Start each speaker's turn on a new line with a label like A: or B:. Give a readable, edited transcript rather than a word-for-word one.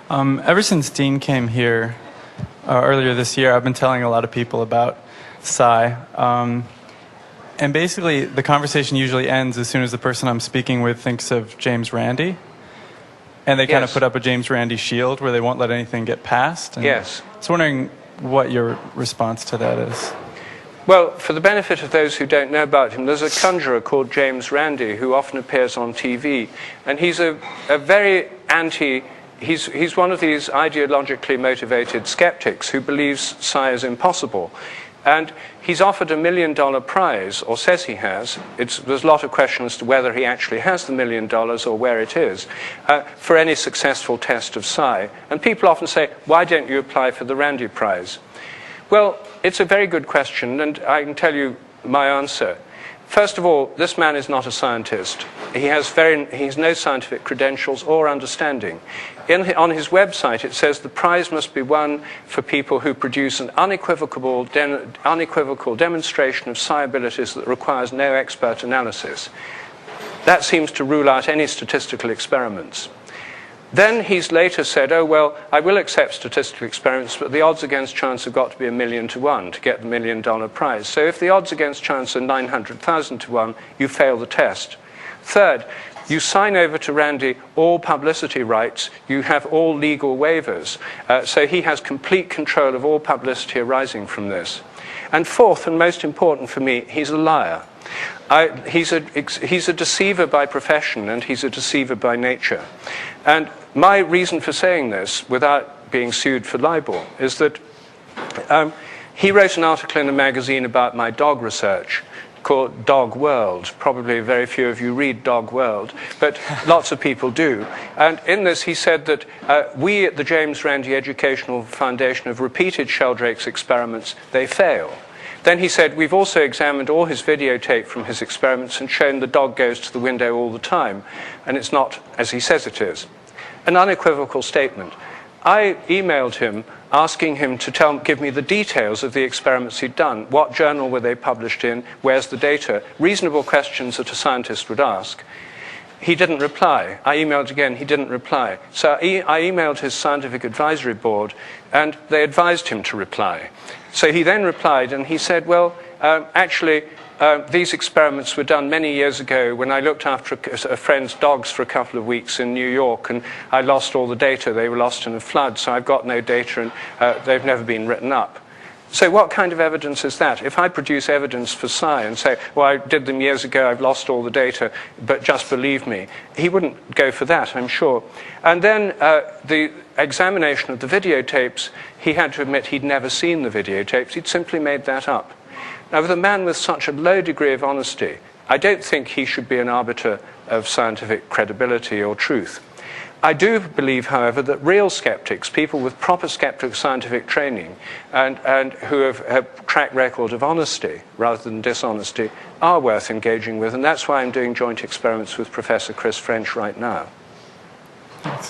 A: Ever since Dean came here earlier this year, I've been telling a lot of people about psi. And basically, the conversation usually ends as soon as the person I'm speaking with thinks of James Randi. And they kind of put up a James Randi shield where they won't let anything get past. And
B: Yes.
A: I was wondering what your response to that is.
B: Well, for the benefit of those who don't know about him, there's a conjurer called James Randi who often appears on TV. And he's a very he's one of these ideologically motivated skeptics who believes psi is impossible. And he's offered $1 million prize, or says he has. There's a lot of question as to whether he actually has the $1 million or where it is, for any successful test of psi. And people often say, why don't you apply for the Randi Prize? Well, it's a very good question, and I can tell you my answer. First of all, this man is not a scientist. He has no scientific credentials or understanding. On his website, it says the prize must be won for people who produce an unequivocal demonstration of psi abilities that requires no expert analysis. That seems to rule out any statistical experiments. Then he's later said, oh, well, I will accept statistical experiments, but the odds against chance have got to be 1,000,000 to 1 to get the $1 million prize. So if the odds against chance are 900,000 to 1, you fail the test. Third, you sign over to Randi all publicity rights. You have all legal waivers. So he has complete control of all publicity arising from this. And fourth, and most important for me, he's a liar. He's a deceiver by profession, and he's a deceiver by nature. And my reason for saying this, without being sued for libel, is that he wrote an article in a magazine about my dog research called Dog World. Probably very few of you read Dog World, but lots of people do. And in this, he said that we at the James Randi Educational Foundation have repeated Sheldrake's experiments. They fail. Then he said, we've also examined all his videotape from his experiments and shown the dog goes to the window all the time, and it's not as he says it is. An unequivocal statement. I emailed him asking him to give me the details of the experiments he'd done. What journal were they published in? Where's the data? Reasonable questions that a scientist would ask. He didn't reply. I emailed again, he didn't reply. So I emailed his scientific advisory board, and they advised him to reply. So he then replied, and he said, well, actually, these experiments were done many years ago when I looked after a friend's dogs for a couple of weeks in New York, and I lost all the data. They were lost in a flood, so I've got no data, and they've never been written up. So what kind of evidence is that? If I produce evidence for psi and say, well, I did them years ago, I've lost all the data, but just believe me, he wouldn't go for that, I'm sure. And then the examination of the videotapes, he had to admit he'd never seen the videotapes. He'd simply made that up. Now, with a man with such a low degree of honesty, I don't think he should be an arbiter of scientific credibility or truth. I do believe, however, that real skeptics, people with proper skeptical scientific training and who have a track record of honesty rather than dishonesty, are worth engaging with, and that's why I'm doing joint experiments with Professor Chris French right now.